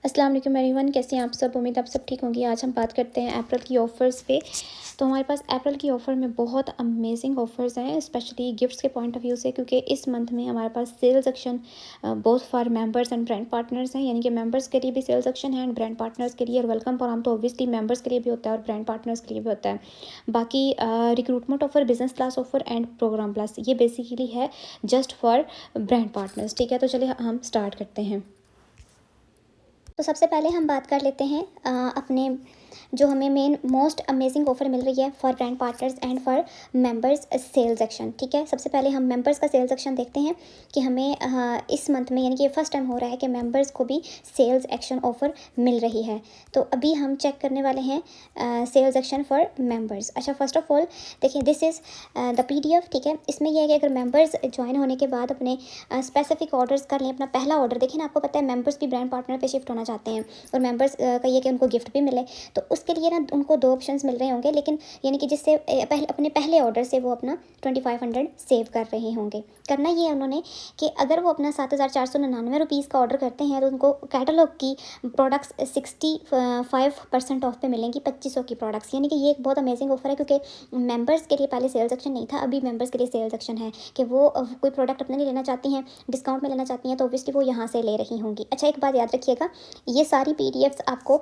अस्सलाम वालेकुम एवरीवन, कैसे हैं आप सब। उम्मीद आप सब ठीक होंगी। आज हम बात करते हैं अप्रैल की ऑफ़र्स पे। तो हमारे पास अप्रैल की ऑफ़र में बहुत अमेजिंग ऑफ़र्स हैं, स्पेशली गिफ्ट्स के पॉइंट ऑफ व्यू से, क्योंकि इस मंथ में हमारे पास sale section both for members and brand partners हैं। यानी कि मेंबर्स के लिए भी सेल सेक्शन है एंड ब्रांड पार्टनर्स के लिए। और वेलकम प्रोग्राम तो ऑब्वियसली मेंबर्स के लिए भी होता है और ब्रांड पार्टनर्स के लिए भी होता है। बाकी recruitment offer, business class offer and programme plus, ये बेसिकली है जस्ट फॉर ब्रांड पार्टनर्स। ठीक है, तो चलिए हम स्टार्ट करते हैं। तो सबसे पहले हम बात कर लेते हैं अपने जो हमें मेन मोस्ट अमेजिंग ऑफर मिल रही है for brand partners and for members sale section. ठीक है, सबसे पहले हम मेंबर्स का सेल सेक्शन देखते हैं कि हमें इस मंथ में, यानी कि फर्स्ट टाइम हो रहा है कि मेंबर्स को भी सेल्स एक्शन ऑफर मिल रही है। तो अभी हम चेक करने वाले हैं सेल्स एक्शन फॉर मेंबर्स। अच्छा, फर्स्ट ऑफ ऑल देखिए, दिस इज़ द PDF। ठीक है, इसमें यह है कि अगर मेंबर्स ज्वाइन होने के बाद अपने स्पेसिफिक ऑर्डर्स कर लें, अपना पहला ऑर्डर, देखिए ना, आपको पता है मेंबर्स भी ब्रांड पार्टनर पे शिफ्ट होना चाहते हैं और मेंबर्स का ये कि उनको गिफ्ट भी मिले। तो उसके लिए ना उनको 2 ऑप्शंस मिल रहे होंगे, लेकिन यानी कि जिससे अपने पहले ऑर्डर से वो अपना 2500 सेव कर रहे होंगे। करना ये है उन्होंने कि अगर वो अपना 7499 का ऑर्डर करते हैं तो उनको कैटलॉग की प्रोडक्ट्स 65% ऑफ पे मिलेंगी, 2500 की प्रोडक्ट्स। यानी कि ये एक बहुत अमेजिंग ऑफर है, क्योंकि मेंबर्स के लिए पहले सेल सेक्शन नहीं था, अभी मेंबर्स के लिए सेल सेक्शन है कि वो कोई प्रोडक्ट अपने लिए लेना चाहती हैं, डिस्काउंट में लेना चाहती हैं, तो ऑब्वियसली वो यहाँ से ले रही होंगी। अच्छा, एक बात याद रखिएगा, ये सारी PDFs आपको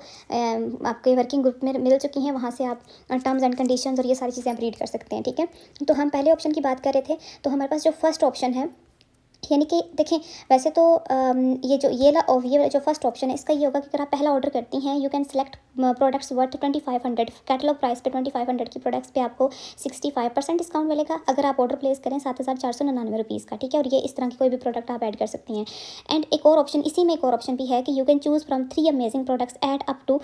आपके वर्किंग ग्रुप में मिल चुकी हैं, वहाँ से आप टर्म्स एंड कंडीशंस और ये सारी चीज़ें आप रीड कर सकते हैं। ठीक है, तो हम पहले ऑप्शन की बात कर रहे थे। तो हमारे पास जो फर्स्ट ऑप्शन है, यानी कि देखें, वैसे तो ये जो फर्स्ट ऑप्शन है, इसका ये होगा कि अगर आप पहला ऑर्डर करती हैं, you can select products worth 2500, catalogue price पे 2500 की प्रोडक्ट्स पे आपको 65% डिस्काउंट मिलेगा अगर आप ऑर्डर प्लेस करें 7499 का। ठीक है, और ये इस तरह की कोई भी प्रोडक्ट आप ऐड कर सकती हैं। एंड एक और ऑप्शन, इसी में एक और ऑप्शन भी है कि you can choose from 3 amazing products at up to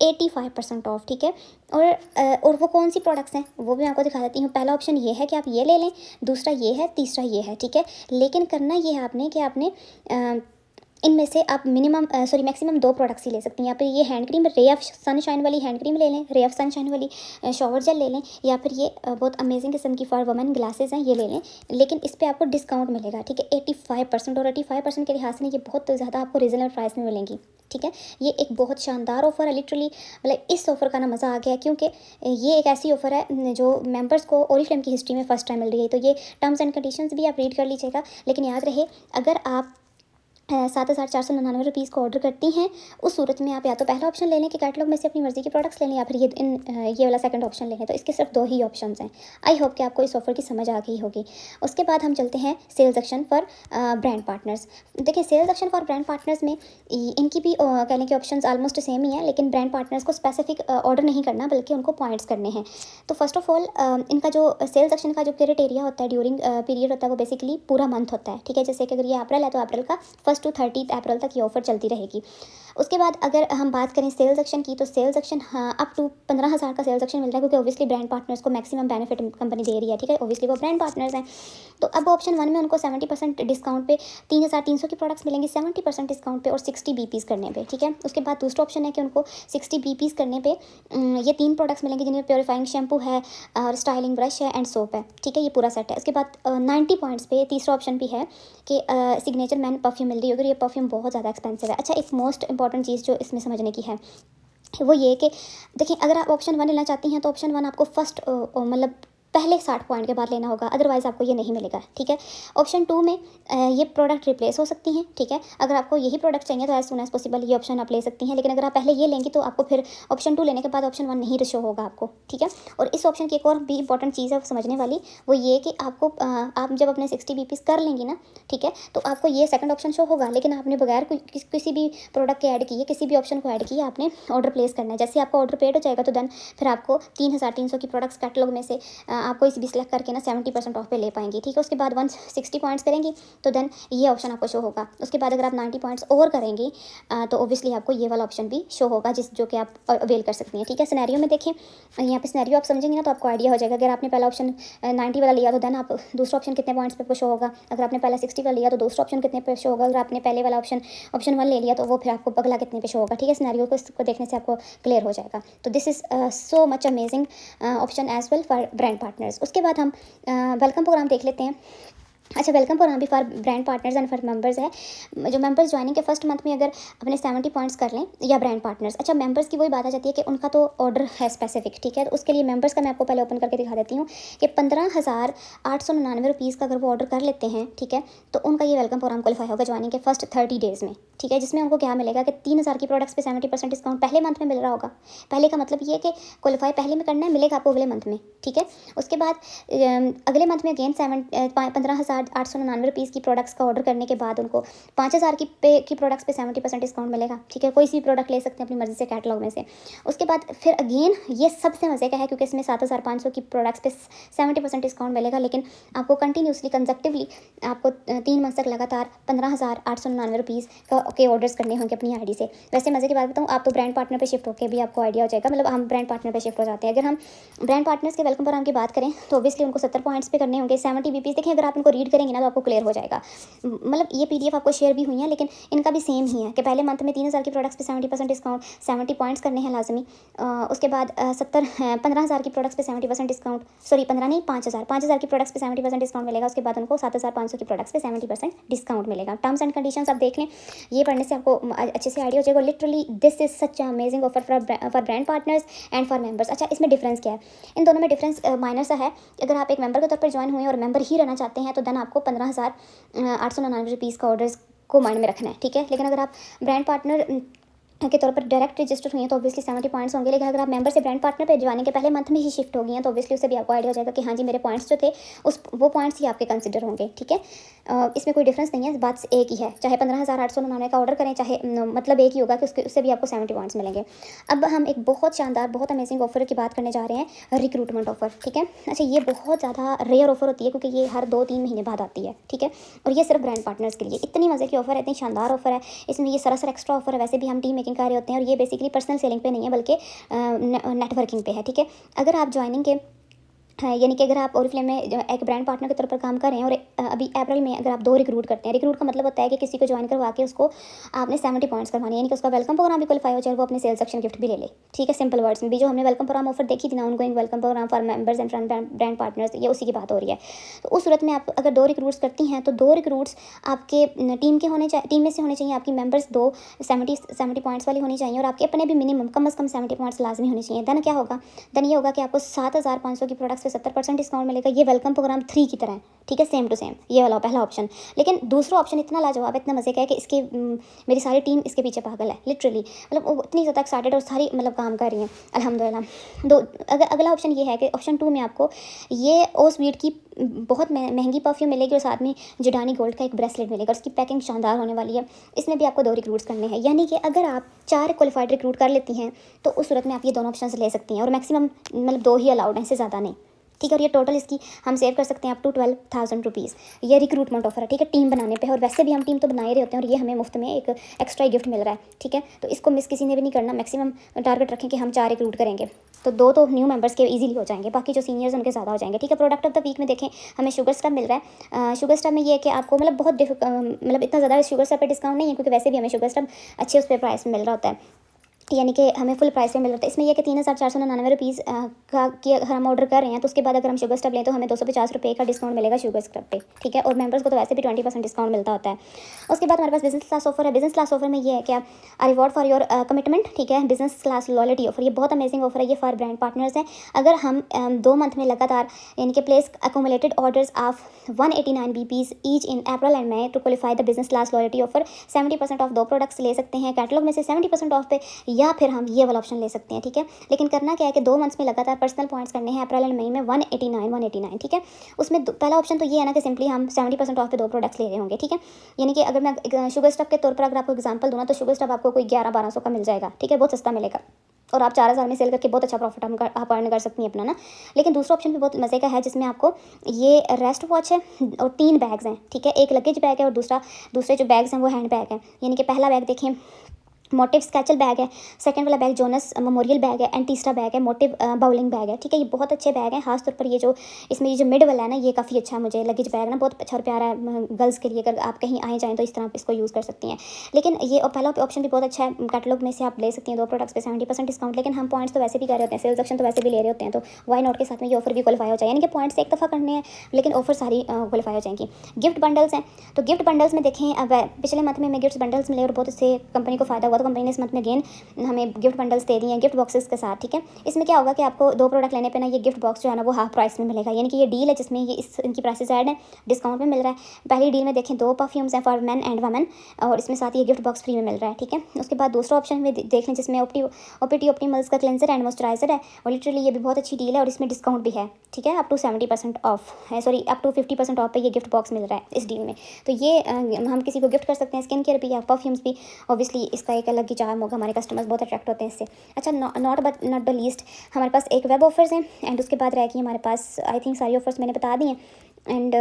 85% off. ठीक है, और वो कौन सी प्रोडक्ट्स हैं वो भी मैं आपको दिखा देती हूँ। पहला ऑप्शन ये है कि आप ये ले लें, दूसरा ये है, तीसरा ये है। ठीक है, लेकिन करना ये है आपने कि आपने इनमें से आप मैक्सिमम 2 प्रोडक्ट्स ही ले सकती हैं। या फिर ये hand cream, ray of sunshine वाली हैंड क्रीम ले लें, रे ऑफ सनशाइन वाली शॉवर जेल ले लें, या फिर ये बहुत अमेजिंग किस्म की फॉर वुमेन ग्लासेस हैं, ये ले लें। लेकिन इस पर आपको डिस्काउंट मिलेगा। ठीक है, 85%, और 85% के लिहाज से ये बहुत ज़्यादा आपको रीजनेबल प्राइस में मिलेंगी। ठीक है, ये एक बहुत शानदार ऑफ़र है। लिटरली मतलब इस ऑफ़र का ना मज़ा आ गया, क्योंकि ये एक ऐसी ऑफ़र है जो मेंबर्स को ओरिफ्लेम की हिस्ट्री में फ़र्स्ट टाइम मिल रही है। तो ये टर्म्स एंड कंडीशंस भी आप रीड कर लीजिएगा। लेकिन याद रहे, अगर आप 7499 का ऑर्डर करती हैं, उस सूरत में आप या तो पहला ऑप्शन ले लें कि कैटलॉग में से अपनी मर्ज़ी के प्रोडक्ट्स ले लें, या फिर ये वाला सेकंड ऑप्शन ले लें। तो इसके सिर्फ 2 ही ऑप्शंस हैं। आई होप कि आपको इस ऑफर की समझ आ गई होगी। उसके बाद हम चलते हैं sale section for brand partners. देखिए, sale section for brand partners में इनकी भी कहने के ऑप्शंस ऑलमोस्ट सेम ही हैं, लेकिन ब्रांड पार्टनर्स को स्पेसिफिक ऑर्डर नहीं करना, बल्कि उनको पॉइंट्स करने हैं। तो फर्स्ट ऑफ ऑल इनका जो सेल्स एक्शन का जो क्राइटेरिया होता है ड्यूरिंग पीरियड होता है, वो बेसिकली पूरा मंथ होता है। ठीक है, जैसे कि अगर ये अप्रैल है तो अप्रैल का 1 to 30 अप्रैल तक ये ऑफर चलती रहेगी। उसके बाद अगर हम बात करें सेल्स एक्शन की, तो सेल्स एक्शन अप टू 15,000 का सेल्स एक्शन मिल रहा है, क्योंकि ऑब्वियसली ब्रांड पार्टनर्स को मैक्सिमम बेनिफिट कंपनी दे रही है। ठीक है, ऑब्वियसली वो ब्रांड पार्टनर्स हैं। तो अब ऑप्शन 1 में उनको 70% डिस्काउंट पे 3300 की प्रोडक्ट्स मिलेंगी, 70% डिस्काउंट पे और 60 BPs करने पे। ठीक है, उसके बाद दूसरा ऑप्शन है कि उनको 60 BPs करने पे ये 3 प्रोडक्ट्स मिलेंगे, जिनमें प्योरीफाइंग शैम्पू है और स्टाइलिंग ब्रश है एंड सोप है। ठीक है, ये पूरा सेट है। उसके बाद 90 पॉइंट्स पे तीसरा ऑप्शन भी है कि सिग्नेचर मैन परफ्यूम मिल रही है, अगर ये परफ्यूम बहुत ज़्यादा एक्सपेंसिव है। अच्छा, एक मोस्ट इंपॉर्टेंट चीज़ जो इसमें समझने की है, वो ये कि देखिए, अगर आप ऑप्शन 1 लेना चाहती हैं तो ऑप्शन 1 आपको फर्स्ट मतलब पहले 60 पॉइंट के बाद लेना होगा, अदरवाइज़ आपको ये नहीं मिलेगा। ठीक है, ऑप्शन 2 में ये प्रोडक्ट रिप्लेस हो सकती हैं। ठीक है, अगर आपको यही प्रोडक्ट चाहिए तो एज सुन एज पॉसिबल ये ऑप्शन आप ले सकती हैं, लेकिन अगर आप पहले ये लेंगी तो आपको फिर ऑप्शन 2 लेने के बाद ऑप्शन 1 नहीं शो होगा आपको। ठीक है, और इस ऑप्शन की एक और भी इंपॉर्टेंट चीज़ है समझने वाली, वो ये कि आपको आप जब अपने 60 BPs कर लेंगी ना, ठीक है, तो आपको ये सेकंड ऑप्शन शो होगा, लेकिन आपने बगैर किसी भी प्रोडक्ट के ऐड किए, किसी भी ऑप्शन को ऐड किए, आपने ऑर्डर प्लेस करना है। जैसे आपका ऑर्डर पेड हो जाएगा तो देन फिर आपको 3300 की प्रोडक्ट्स कैटलॉग में से आपको इस भी सिलेक्ट करके ना 70% ऑफ पे ले पाएंगी। ठीक है, उसके बाद 160 पॉइंट्स करेंगी तो देन ये ऑप्शन आपको शो होगा। उसके बाद अगर आप 90 पॉइंट्स और करेंगी तो ओबियसली आपको ये वाला ऑप्शन भी शो होगा, जो कि आप अवेल कर सकती हैं। ठीक है, सिनेरियो में देखें, यहाँ पे सिनेरियो आप समझेंगे ना तो आपको आइडिया हो जाएगा। अगर आपने पहला ऑप्शन 90 वाला लिया तो देन आप दूसरा ऑप्शन कितने पॉइंट्स पे शो होगा, अगर आपने पहला 60 वाला लिया तो दूसरा ऑप्शन कितने पे शो होगा, अगर आपने पहले वाला ऑप्शन 1 ले लिया तो वो फिर आपको अगला कितने पे शो होगा। ठीक है, सिनेरियो को देखने से आपको क्लियर हो जाएगा। तो this is so much amazing option as well for brand partners. उसके बाद हम वेलकम प्रोग्राम देख लेते हैं। अच्छा, वेलकम प्रोग्राम भी for brand partners and for members है। जो मेंबर्स ज्वाइनिंग के फर्स्ट मंथ में अगर अपने 70 पॉइंट्स कर लें या ब्रांड पार्टनर्स, अच्छा मेंबर्स की वही बात आ जाती है कि उनका तो ऑर्डर है स्पेसिफिक, ठीक है। तो उसके लिए मेंबर्स का मैं आपको पहले ओपन करके दिखा देती हूँ कि 15,899 रुपीज़ का अगर वो ऑर्डर कर लेते हैं, ठीक है, तो उनका ये वेलकम प्रोग्राम क्वालिफाई होगा ज्वाइनिंग के फर्स्ट 30 डेज़ में, ठीक है। जिसमें उनको क्या मिलेगा कि 3,000 की प्रोडक्ट्स पे 70% डिस्काउंट पहले मंथ में मिल रहा होगा। पहले का मतलब ये कि क्वालिफाई पहले में करना है, मिलेगा आपको अगले मंथ में, ठीक है। उसके बाद अगले मंथ में अगेन 15,899 रुपीज़ की प्रोडक्ट्स का ऑर्डर करने के बाद उनको 5,000 की प्रोडक्ट्स पे 70% डिस्काउंट मिलेगा, ठीक है। कोई सी प्रोडक्ट ले सकते हैं अपनी मर्जी से कैटलॉग में से। उसके बाद फिर अगेन ये सबसे मज़े का है क्योंकि इसमें 7,500 की प्रोडक्ट्स पे 70% डिस्काउंट मिलेगा, लेकिन आपको कंटिन्यूसली कंजक्टिवली आपको 3 मंथ तक लगातार 15,899 रुपीज़ के ऑर्डर्स करने होंगे अपनी आईडी से। वैसे मज़े की बात बताऊँ, आप तो ब्रांड पार्टनर पे शिफ्ट होकर भी आपको आइडिया हो जाएगा, मतलब हम ब्रांड पार्टनर पे शिफ्ट हो जाते हैं। अगर हम ब्रांड पार्टनर्स के वेलकम प्रोग्राम की बात करें तो ऑब्वियसली उनको 70 पॉइंट्स पे करने होंगे, 70 बीपीज़। देखिए अगर आप इनको रीड करेंगे ना तो आपको क्लियर हो जाएगा। मतलब ये पीडीएफ आपको शेयर भी हुई है, लेकिन इनका भी सेम ही है कि पहले मंथ में 3,000 की प्रोडक्ट्स पे 70% डिस्काउंट, 70 पॉइंट्स करने हैं लाजमी। उसके बाद 15,000 की प्रोडक्ट्स पे 70% डिस्काउंट, सॉरी 15 नहीं 5,000 की प्रोडक्ट्स पे 70% डिस्काउंट मिलेगा। उसके बाद उनको 7,500 की प्रोडक्ट्स पे 70% डिस्काउंट मिलेगा। टर्म्स एंड कंडीशंस आप देख लें, ये पढ़ने से आपको अच्छे से आइडिया हो जाएगा। Literally this is such amazing offer for brand partners and for members. अच्छा, इसमें डिफरेंस क्या है? इन दोनों में डिफरेंस माइनर सा है। अगर आप एक मेंबर के तौर पर ज्वाइन हुए और मेंबर ही रहना चाहते हैं तो देन आपको 15,899 का ऑर्डर्स को माइंड में रखना है, ठीक है। लेकिन अगर आप ब्रांड पार्टनर के तौर पर डायरेक्ट रजिस्टर हुई हैं तो ऑब्वियसली 70 पॉइंट्स होंगे। लेकिन अगर आप मेंबर से ब्रांड पार्टनर पे ज्वाइनिंग के पहले मंथ में ही शिफ्ट हो गई हैं तो ऑब्वियसली उससे भी आपको आइडिया हो जाएगा कि हाँ जी, मेरे पॉइंट्स जो थे वो पॉइंट्स ही आपके कंसिडर होंगे, ठीक है। इसमें कोई डिफरेंस नहीं है, बात एक ही है। चाहे 15,899 का ऑर्डर करें, चाहे मतलब एक ही होगा कि उससे भी आपको 70 पॉइंट्स मिलेंगे। अब हम एक बहुत शानदार, बहुत अमेजिंग ऑफर की बात करने जा रहे हैं, रिक्रूटमेंट ऑफर, ठीक है। अच्छा, ये बहुत ज़्यादा रेयर ऑफर होती है क्योंकि ये हर 2-3 महीने बाद आती है, ठीक है। और ये सिर्फ ब्रांड पार्टनर्स के लिए इतनी मज़े की ऑफर है, इतनी शानदार ऑफर है। इसमें ये सरासर एक्स्ट्रा ऑफर है। वैसे भी हम टीम मेकिंग कर रहे होते हैं और ये बेसिकली पर्सनल सेलिंग पे नहीं है बल्कि नेटवर्किंग पे है, ठीक है। अगर आप ज्वाइनिंग के यानी कि अगर आप ओरिफ्लेम में एक ब्रांड पार्टनर के तौर पर काम कर रहे हैं और अभी अप्रैल में अगर आप 2 रिक्रूट करते हैं, रिक्रूट का मतलब होता है कि किसी को ज्वाइन करवा के उसको आपने 70 पॉइंट्स करवाने, यानी कि उसका वेलकम प्रोग्राम भी क्वालिफाई हो जाए, वो अपने सेल्स सेक्शन गिफ्ट भी ले ले, ठीक है। सिंपल वर्ड्स में भी जो हमने वेलकम प्रोग्राम ऑफर देखी थी ना, ongoing welcome programme for members and brand partners, ये उसी की बात हो रही है। तो उस सूरत में आप अगर 2 रिक्रूट्स करती हैं तो 2 रिक्रूट्स आपके टीम के होने चाहिए, टीम में से होने चाहिए। आपकी मेंबर्स 2 70 पॉइंट्स वाली होनी चाहिए और आपके अपने भी मिनिमम कम से कम 70 पॉइंट्स लाजमी होने चाहिए। देन क्या होगा? देन ये होगा कि आपको 7,500 की प्रोडक्ट्स पे 70% डिस्काउंट मिलेगा। ये वेलकम प्रोग्राम 3 की तरह है, ठीक है, सेम टू सेम, ये वाला पहला ऑप्शन। लेकिन दूसरा ऑप्शन इतना लाजवाब, इतना मज़े का है कि इसके मेरी सारी टीम इसके पीछे पागल है लिटरली, मतलब वो इतनी ज़्यादा एक्साइटेड और सारी मतलब काम कर रही हैं अल्हम्दुलिल्लाह। अगर अगला ऑप्शन ये है कि ऑप्शन 2 में आपको ये ओस्वीट की बहुत महंगी परफ्यूम मिलेगी और साथ में जिडानी गोल्ड का एक ब्रेसलेट मिलेगा। उसकी पैकिंग शानदार होने वाली है। इसमें भी आपको 2 रिक्रूट्स करने हैं, यानी कि अगर आप 4 क्वालिफाइड रिक्रूट कर लेती हैं तो उस सूरत में आप ये दोनों ऑप्शन ले सकती हैं और मैक्सिमम मतलब 2 ही अलाउड हैं, इससे ज़्यादा नहीं, ठीक है। और ये टोटल इसकी हम सेव कर सकते हैं अप टू 12,000 रुपीज़। ये रिक्रूटमेंट ऑफर है, ठीक है, टीम बनाने पे है। और वैसे भी हम टीम तो बना ही रहे होते हैं और ये हमें मुफ्त में एक एक्स्ट्रा गिफ्ट मिल रहा है, ठीक है। तो इसको मिस किसी ने भी नहीं करना। मैक्सिमम टारगेट रखें कि हम 4 रिक्रूट करेंगे तो 2 तो न्यू मेंबर्स के इजीली हो जाएंगे, बाकी जो सीनियर्स उनके ज़्यादा हो जाएंगे, ठीक है। प्रोडक्ट ऑफ द वीक में देखें हमें शुगर स्टब मिल रहा है। शुगर स्टब में ये है कि आपको मतलब बहुत मतलब इतना ज़्यादा शुगर स्टब पर डिस्काउंट नहीं है क्योंकि वैसे भी हमें शुगर स्टब अच्छे उस पर प्राइस में मिल रहा होता है, यानी कि हमें फुल प्राइस पे मिल रहा है। इसमें यह कि 3,499 रुपीज़ का कि अगर हम ऑर्डर कर रहे हैं तो उसके बाद अगर हम शुगर स्टब लें तो हमें 250 रुपये का डिस्काउंट मिलेगा शुगर स्टब पे, ठीक है। और मेंबर्स को तो वैसे भी 20% डिस्काउंट मिलता होता है। उसके बाद हमारे पास बिजनेस क्लास ऑफर है। बिजनेस क्लास ऑफर में ये है कि रिवॉर्ड फॉर योर कमिटमेंट, ठीक है, बिजनेस क्लास लॉयल्टी ऑफर। ये बहुत अमेजिंग ऑफर है, ये फॉर ब्रांड पार्टनर्स है। अगर हम 2 मंथ में लगातार यानी कि place accumulated orders of 189 BPs each in April and May to qualify the business class loyalty offer, 70% off 2 products ले सकते हैं कैटलॉग में से 70% ऑफ पे, या फिर हम ये वाला ऑप्शन ले सकते हैं, ठीक है। लेकिन करना क्या है कि 2 मंथ्स में लगातार पर्सनल पॉइंट्स करने हैं अप्रैल एंड मई में 189, ठीक है। उसमें पहला ऑप्शन तो ये है ना कि सिंपली हम 70% ऑफ पे 2 प्रोडक्ट्स ले रहे होंगे, ठीक है। यानी कि अगर मैं शुगर स्टब के तौर पर अगर आपको एग्जांपल दूँ ना तो शुगर स्टब आपको कोई 1100-1200 का मिल जाएगा, ठीक है, बहुत सस्ता मिलेगा और आप 4,000 में सेल करके बहुत अच्छा प्रॉफिट आप अर्न कर सकती हैं अपना ना। लेकिन दूसरा ऑप्शन भी बहुत मज़े का है जिसमें आपको ये रेस्ट वॉच है और 3 बैग्स हैं, ठीक है। एक लगेज बैग है और दूसरे जो बैग्स हैं वो हैंड बैग है। यानी कि पहला बैग देखें मोटिव स्केचल बैग है, सेकंड वाला बैग जोनस मेमोरियल बैग है, एंड तीसरा बैग है मोटिव बाउलिंग बैग है। ठीक है, ये बहुत अच्छे बैग हैं, खासतौर पर ये जो इसमें ये जो मिड वाला है ना, ये काफ़ी अच्छा मुझे लगेज बैग ना बहुत अच्छा और प्यारा है गर्ल्स के लिए। अगर आप कहीं आए जाएँ तो इस तरह आप इसको यूज़ कर सकती हैं। लेकिन ये और पहला ऑप्शन भी बहुत अच्छा है, कैटलॉग में से आप ले सकती हैं 2 प्रोडक्ट्स पे 70% डिस्काउंट। लेकिन हम पॉइंट्स तो वैसे भी कर रहे होते हैं, सेल्स ऑप्शन तो वैसे भी ले रहे होते हैं, तो वाई नॉट के साथ में ये ऑफर भी क्वालीफाई हो जाए। यानी कि पॉइंट्स एक दफ़ा करने हैं लेकिन ऑफर सारी क्वालीफाई हो जाएंगी। गिफ्ट बंडल्स हैं, तो गिफ्ट बंडल्स में देखें, अब पिछले मंथ में मैं गिफ्ट बंडल्स मिले और बहुत इससे कंपनी को फ़ायदा हुआ, तो कंपनी ने इस मंथ में अगेन हमें गिफ्ट बंडल्स दे दिए हैं गिफ्ट बॉक्सेस के साथ। ठीक है, इसमें क्या होगा कि आपको 2 प्रोडक्ट लेने पे ना ये गिफ्ट बॉक्स जो है ना वो हाफ प्राइस में मिलेगा। यानी कि ये डील है जिसमें ये इनकी प्राइसेस ऐड है, डिस्काउंट में मिल रहा है। पहली डील में देखें 2 परफ्यूम्स हैं फॉर मेन एंड वमेन, और इसमें साथ ये गिफ्ट बॉक्स फ्री में मिल रहा है। ठीक है, उसके बाद दूसरा ऑप्शन में देख लें जिसमें ओपीटी ऑप्टिमल्स का क्लेंजर एंड मॉइस्चराइजर है, और लिटरली ये भी बहुत अच्छी डील है और इसमें डिस्काउंट भी है। ठीक है, अप टू 70% ऑफ है, सॉरी अप टू 50% ऑफ पे ये गिफ्ट बॉक्स मिल रहा है इस डील में। तो ये हम किसी को गिफ्ट कर सकते हैं, स्किन केयर भी या परफ्यूम्स भी। ऑब्वियसली इसका एक अलग ही चार्म होगा, हमारे कस्टमर्स बहुत अट्रैक्ट होते हैं इससे। अच्छा, नॉट द लीस्ट हमारे पास एक वेब ऑफर्स हैं, एंड उसके बाद रह गई हमारे पास आई थिंक सारी ऑफर्स मैंने बता दी हैं। एंड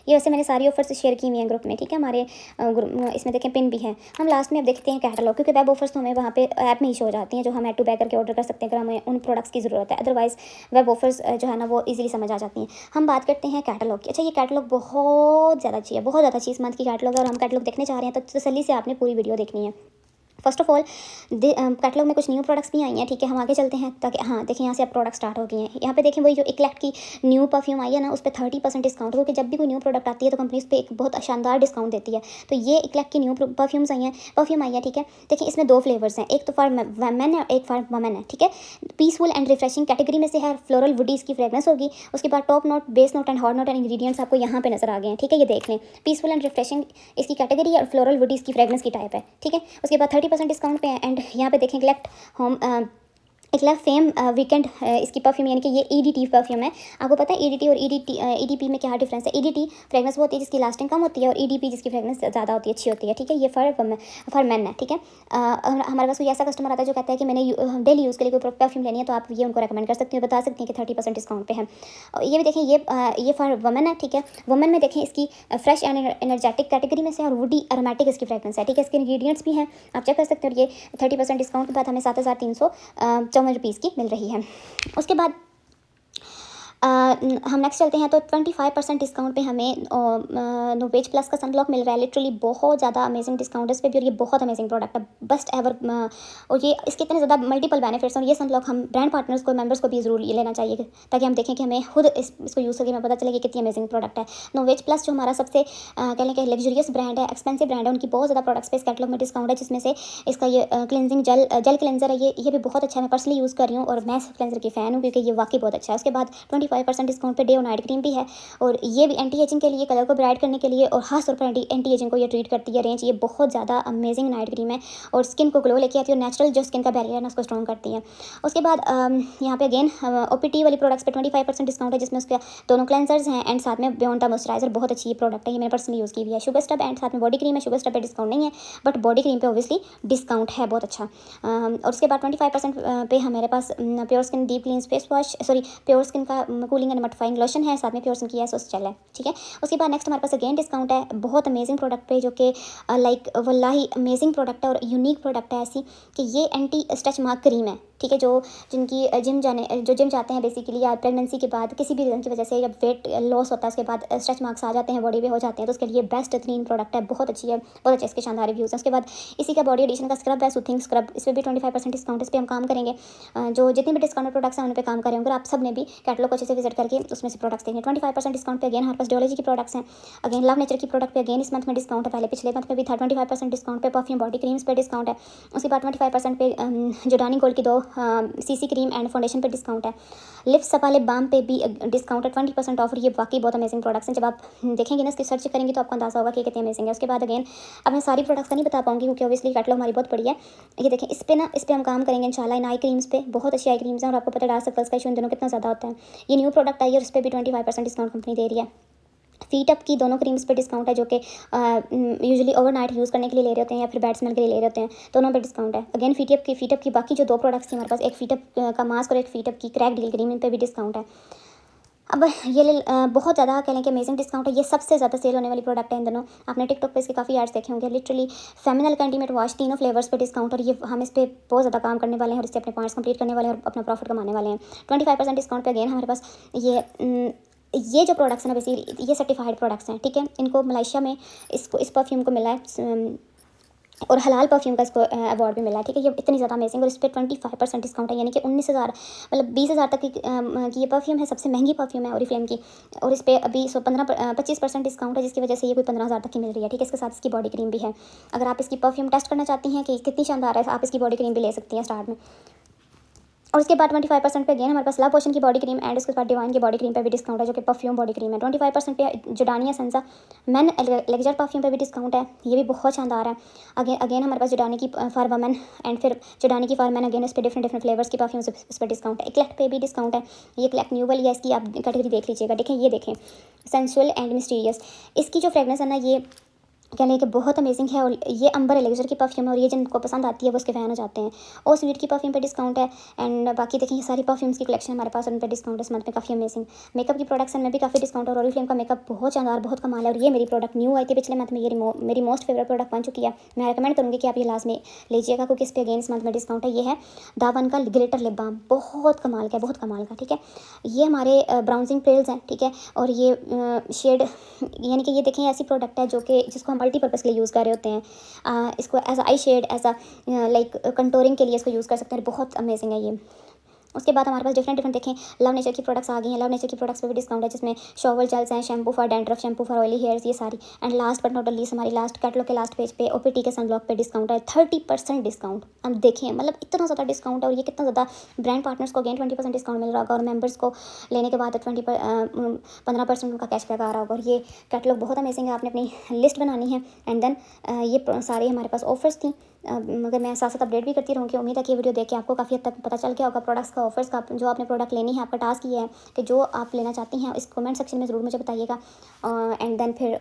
ये वैसे मैंने सारी ऑफर्स शेयर की हुई हैं ग्रुप में। ठीक है, हमारे ग्रुप इसमें देखें पिन भी है। हम लास्ट में अब देखते हैं कैटलॉग, क्योंकि वेब ऑफर्स तो हमें वहाँ पे ऐप में ही शो हो जाती हैं जो हम ऐड टू बैग करके ऑर्डर कर सकते हैं अगर हमें उन प्रोडक्ट्स की ज़रूरत है। अदरवाइज़ वेब ऑफर्स जो है ना वो इजीली समझ आ जाती हैं। हम बात करते हैं कैटलॉग की। अच्छा, ये कैटलॉग बहुत ज़्यादा अच्छी है, बहुत ज़्यादा अच्छी इस मंथ की कैटलॉग है, और हम कैटलॉग देखने चाह रहे हैं तो तसल्ली से आपने पूरी वीडियो देखनी है। फर्स्ट ऑफ ऑल कैटलॉग में कुछ न्यू प्रोडक्ट्स भी आई हैं। ठीक है, हम आगे चलते हैं ताकि हाँ देखें यहाँ से अब प्रोडक्ट स्टार्ट हो गए हैं। यहाँ पे देखें वही जो इक्लेक्ट की न्यू परफ्यूम आई है ना, उस पर 30% डिस्काउंट, क्योंकि जब भी कोई न्यू प्रोडक्ट आती है तो कंपनी उस पर एक बहुत शानदार डिस्काउंट देती है। तो ये इक्लेक्ट की न्यू परफ्यूम आई है। ठीक है, देखिए इसमें 2 फ्लेवर्स हैं, एक तो फॉर वमेन है और एक फॉर वमेन है। ठीक है, पीसफुल एंड रिफ्रेशिंग कैटेगरी में से है, फ्लोरल वुडी इसकी फ्रेगनेंस होगी। उसके बाद top note, base note and hot note and ingredients आपको यहाँ पे नजर आ गए हैं। ठीक है, ये देख लें, पीसफुल एंड रिफ्रेशिंग इसकी कैटेगरी है और फ्लोरल वुडी इसकी फ्रेगनेंस की टाइप है। ठीक है, उसके बाद 30% डिस्काउंट पे है। एंड यहाँ पे देखें इक्लेक्ट होम इक्लेक्ट फेम वीकेंड इसकी परफ्यूम, यानी कि ये ईडीटी परफ्यूम है। आपको पता है ईडीटी और ईडीपी में क्या डिफरेंस है? ईडीटी फ्रेगनेंस वो होती है जिसकी लास्टिंग कम होती है, और ईडीपी जिसकी फ्रेगनेंस ज़्यादा होती है, अच्छी होती है। ठीक है, ये फॉर मैन है। ठीक है, हमारे पास कोई ऐसा कस्टमर आता है जो कहता है कि मैंने डेली यूज़ के लिए कोई परफ्यूम लेनी है, तो आप ये उनको रेकमेंड कर सकती हैं, बता सकती हैं कि 30% डिस्काउंट पे है। ये भी देखें, ये फॉर वुमेन है। ठीक है, वुमेन में देखें इसकी फ्रेश एंड एनर्जेटिक कैटेगरी में से, और वुडी अरोमेटिक इसकी फ्रेगनेंस है। ठीक है, इसके इंग्रीडियंट्स भी हैं, आप चेक कर सकते हैं। और ये 30% डिस्काउंट के बाद हमें 7,354 रुपीज़ की मिल रही है। उसके बाद हम नेक्स्ट चलते हैं, तो 25% डिस्काउंट पे हमें नोवेज प्लस का सनब्लॉक मिल रहा है। लिटरली बहुत ज़्यादा अमेजिंग डिस्काउंट है इस पर भी, और ये बहुत अमेजिंग प्रोडक्ट है, बेस्ट एवर। और ये इसके इतने ज़्यादा मल्टीपल बेनिफिट्स हैं, और ये सनब्लॉक हम ब्रांड पार्टनर्स को, मेंबर्स को भी ज़रूर ये लेना चाहिए, ताकि हम देखें कि हमें खुद इसको यूज़ करके हमें पता चले कि कितनी अमेजिंग प्रोडक्ट है। नोवेज प्लस जो हमारा सबसे कह लें कि लग्जरियस ब्रांड है, एक्सपेंसिव ब्रांड है, उनकी बहुत ज़्यादा प्रोडक्ट्स पे इस कैटलॉग में डिस्काउंट है, जिसमें से इसका ये क्लिनजिंग जेल क्लेंजर है, ये भी बहुत अच्छा है, मैं पर्सनली यूज़ कर रही हूँ, और मैं इस क्लेंजर की फ़ैन हूँ क्योंकि ये वाकई बहुत अच्छा है। उसके बाद 25% डिस्काउंट पे डे और नाइट क्रीम भी है, और ये भी एंटी एजिंग के लिए, कलर को ब्राइट करने के लिए, और खास तौर पर एंटी एजिंग को ये ट्रीट करती है रेंज। ये बहुत ज़्यादा अमेजिंग नाइट क्रीम है, और स्किन को ग्लो लेके आती है, और नेचुरल जो स्किन का बैरियर है ना उसको स्ट्रॉन्ग करती है। उसके बाद यहाँ पे अगेन ओपीटी वाली प्रोडक्ट्स पे 25% डिस्काउंट है, जिसमें उसके दोनों क्लेंजर्स हैं, एंड साथ में बियॉन्ड द मॉइस्चराइजर, बहुत अच्छी ये प्रोडक्ट है, ये मैंने पर्सनली यूज़ की भी है। शुगर स्क्रब एंड साथ में बॉडी क्रीम है। शुगर स्क्रब पे डिस्काउंट नहीं है, बट बॉडी क्रीम पे ऑब्वियसली डिस्काउंट है, बहुत अच्छा। और उसके बाद 25% पे हमारे पास pure skin deep clean face wash, sorry pure skin का कूलिंग एंड मटिफाइंग लोशन है, साथ में प्योर स्किन की एसोस जेल है। ठीक है, उसके बाद नेक्स्ट हमारे पास अगेन डिस्काउंट है बहुत अमेजिंग प्रोडक्ट पे, जो कि लाइक वल्लाही अमेजिंग प्रोडक्ट है, और यूनिक प्रोडक्ट है ऐसी कि ये एंटी स्ट्रेच मार्क क्रीम है। ठीक है, जो जिनकी जिम जाते हैं बेसिकली, या प्रेगनेंसी के बाद किसी भी रीज़न की वजह से जब वेट लॉस होता है, उसके बाद स्ट्रेच मार्क्स आ जाते हैं बॉडी पे हो जाते हैं, तो उसके लिए बेस्ट क्लीन प्रोडक्ट है, बहुत अच्छी है, बहुत अच्छे इसके शानदार रिव्यूज़ हैं। उसके बाद इसी का बॉडी एडिशन का स्क्रब है, सूथिंग स्क्रब, इस पर भी 25% डिस्काउंट, इस पर हम काम करेंगे। जो जितने भी डिस्काउंट प्रोडक्ट्स हैं उन पर काम करेंगे, और आप सब ने भी कैटलॉग को अच्छे से विजिट करके उसमें से प्रोडक्ट्स देंगे। 25% डिस्काउंट पे अगेन हमारे पास डोलॉजी की प्रोडक्ट्स हैं, अगेन लव नेचर की प्रोडक्ट पे अगेन इस मंथ में डिस्काउंट है, पहले पिछले मंथ में भी था। 25% डिस्काउंट पे परफ्यूम बॉडी क्रीम्स पे डिस्काउंट है। उसके बाद 25% पे जोडानी गोल्ड की 2 सीसी क्रीम एंड फाउंडेशन पे डिस्काउंट है। लिप्स सपा लिप बाम पे भी डिस्काउंट है, 20% ऑफर। ये वाकई बहुत अमेजिंग प्रोडक्ट्स हैं, जब आप देखेंगे ना, इसकी सर्च करेंगे तो आपको अंदाजा होगा कि कितनी अमेजिंग है। उसके बाद अगेन अब मैं सारी प्रोडक्ट्स का नहीं बता पाऊंगी क्योंकि ऑब्वियसली कैटलॉग हमारी बहुत बड़ी है। ये देखें, इस पे हम काम करेंगे इंशाल्लाह, इन आई क्रीम्स पे, बहुत अच्छी आई क्रीम्स हैं, और आपको पता है डार्क सर्कल्स का इशू इन दिनों कितना ज़्यादा होता है। ये न्यू प्रोडक्ट आई है और इस पर भी 25% डिस्काउंट कंपनी दे रही है। फीट अप की दोनों क्रीम्स पे डिस्काउंट है, जो कि यूजुअली ओवरनाइट यूज़ करने के लिए ले रहे होते हैं, या फिर बेड स्मेल के लिए ले रहे होते हैं, दोनों पे डिस्काउंट है। अगेन फीट अप की बाकी जो 2 प्रोडक्ट्स थी हमारे पास, एक फीट अप का मास्क और एक फीट अप की क्रैक डील क्रीम, इन पे भी डिस्काउंट है। अब बहुत ज़्यादा कह लें कि अमेजिंग डिस्काउंट है। ये सबसे ज़्यादा सेल होने वाली प्रोडक्ट है इन दोनों। आपने टिकटॉक पे इसके काफ़ी एड्स देखे होंगे। लिटरली फेमिनल का इंटीमेट वॉश तीनों फ्लेवर्स पे डिस्काउंट, और ये हम इस पे बहुत ज़्यादा काम करने वाले हैं और इससे अपने पॉइंट्स कंप्लीट करने वाले हैं और अपना प्रॉफिट कमाने वाले हैं। 25% डिस्काउंट पे अगेन हमारे पास ये जो प्रोडक्ट्स हैं ना बेसिकली ये सर्टिफाइड प्रोडक्ट्स हैं, ठीक है। इनको मलेशिया में इस परफ्यूम को मिला है और हलाल परफ्यूम का इसको अवार्ड भी मिला है, ठीक है। ये इतनी ज़्यादा अमेजिंग, और इस पर 25% डिस्काउंट है, यानी कि 19,000 मतलब 20,000 तक की ये परफ्यूम है। सबसे महंगी परफ्यूम है ओरिफ्लेम की, और इस पर अभी 25% डिस्काउंट है, जिसकी वजह से ये कोई 15,000 तक की मिल रही है, ठीक है। इसके साथ इसकी बॉडी क्रीम भी है। अगर आप इसकी परफ्यूम टेस्ट करना चाहती हैं कि कितनी शानदार है, आप इसकी बॉडी क्रीम भी ले सकती हैं स्टार्ट में। और उसके बाद 25% पे अगेन हमारे पास लव पोशन की बॉडी क्रीम एंड उसके बाद डिवाइन की बॉडी क्रीम पे भी डिस्काउंट है, जो कि परफ्यूम बॉडी क्रीम है। 25% पे जोडानिया सनसा मैन लेक्जर परफ्यूम पे भी डिस्काउंट है, ये भी बहुत शानदार है। अगेन हमारे पास जोडानी की फॉर वमेन एंड फिर जोडानी की फॉर मैन, अगेन इस पर डिफरेंट फ्लेवर्स की परफ्यूम्स इस पर डिस्काउंट है। इक्लेक्ट पे भी डिस्काउंट है। ये इक्लेक्ट न्यू वाली है, इसकी आप कैटेगरी देख लीजिएगा। देखें ये देखें, सेंसुअल एंड मिस्टीरियस, इसकी जो फ्रेगनेंस है ना ये कह लें कि बहुत अमेजिंग है। और ये अंबर एलेक्जर की परफ्यूम है, और ये जिनको पसंद आती है वो उसके फ़ैन हो जाते हैं। और स्वीट की परफ्यूम पे डिस्काउंट है। एंड बाकी देखें ये सारी परफ्यूम्स की कलेक्शन हमारे पास, उन पर डिस्काउंट इस मंथ में काफ़ी अमेजिंग। मेकअप की प्रोडक्शन में भी काफ़ी डिस्काउंट, और ओरिफ्लेम का मेकअप बहुत शानदार, बहुत कमाल है। और ये मेरी प्रोडक्ट न्यू आई थी पिछले मंथ में, ये मेरी मोस्ट फेवरेट प्रोडक्ट बन चुकी है। मैं रिकमेंड करूँगी कि आप ये लाजमी लीजिएगा, क्योंकि इस पर अगेन इस मंथ में डिस्काउंट है। ये है दावन का ग्लिटर लिप बाम, बहुत कमाल का, बहुत कमाल का, ठीक है। ये हमारे ब्राउजिंग पेल्स हैं, ठीक है। और ये शेड यानी कि ये देखें ऐसी प्रोडक्ट है जो कि जिसको हम मल्टीपर्पज़ के लिए यूज़ कर रहे होते हैं। इसको as eye shade, as like contouring के लिए इसको यूज़ कर सकते हैं। बहुत अमेजिंग है ये। उसके बाद हमारे पास डिफरेंट देखें लव नेचर की प्रोडक्ट्स आ गई हैं। लव नेचर की प्रोडक्ट्स पे भी डिस्काउंट है, जिसमें शॉवर जेल्स हैं, shampoo for dandruff, shampoo for oily hairs, ये सारी। And last but not least हमारी लास्ट कैटलॉग के लास्ट पेज पे ओपीटी के सनब्लॉक पे डिस्काउंट है, 30% डिस्काउंट। अब देखें मतलब इतना ज़्यादा डिस्काउंट है, और ये कितना ज़्यादा ब्रांड पार्टनर्स को अगेन 20% डिस्काउंट मिल रहा होगा, और मेंबर्स को लेने के बाद 15% उनका कैशबैक आ रहा होगा। और ये कैटलॉग बहुत अमेजिंग है, आपने अपनी लिस्ट बनानी है। एंड देन ये सारे हमारे पास ऑफर्स थी, मगर मैं साथ साथ अपडेट भी करती रहूँगी। उम्मीद है कि ये वीडियो देख के आपको काफ़ी हद तक पता चल गया होगा प्रोडक्ट्स का, ऑफर्स का। जो आपने प्रोडक्ट लेनी है, आपका टास्क ये है कि जो आप लेना चाहती हैं इस कमेंट सेक्शन में ज़रूर मुझे बताइएगा। एंड देन फिर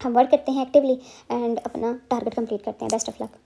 हम वर्क करते हैं एक्टिवली एंड अपना टारगेट कंप्लीट करते हैं। Best of luck.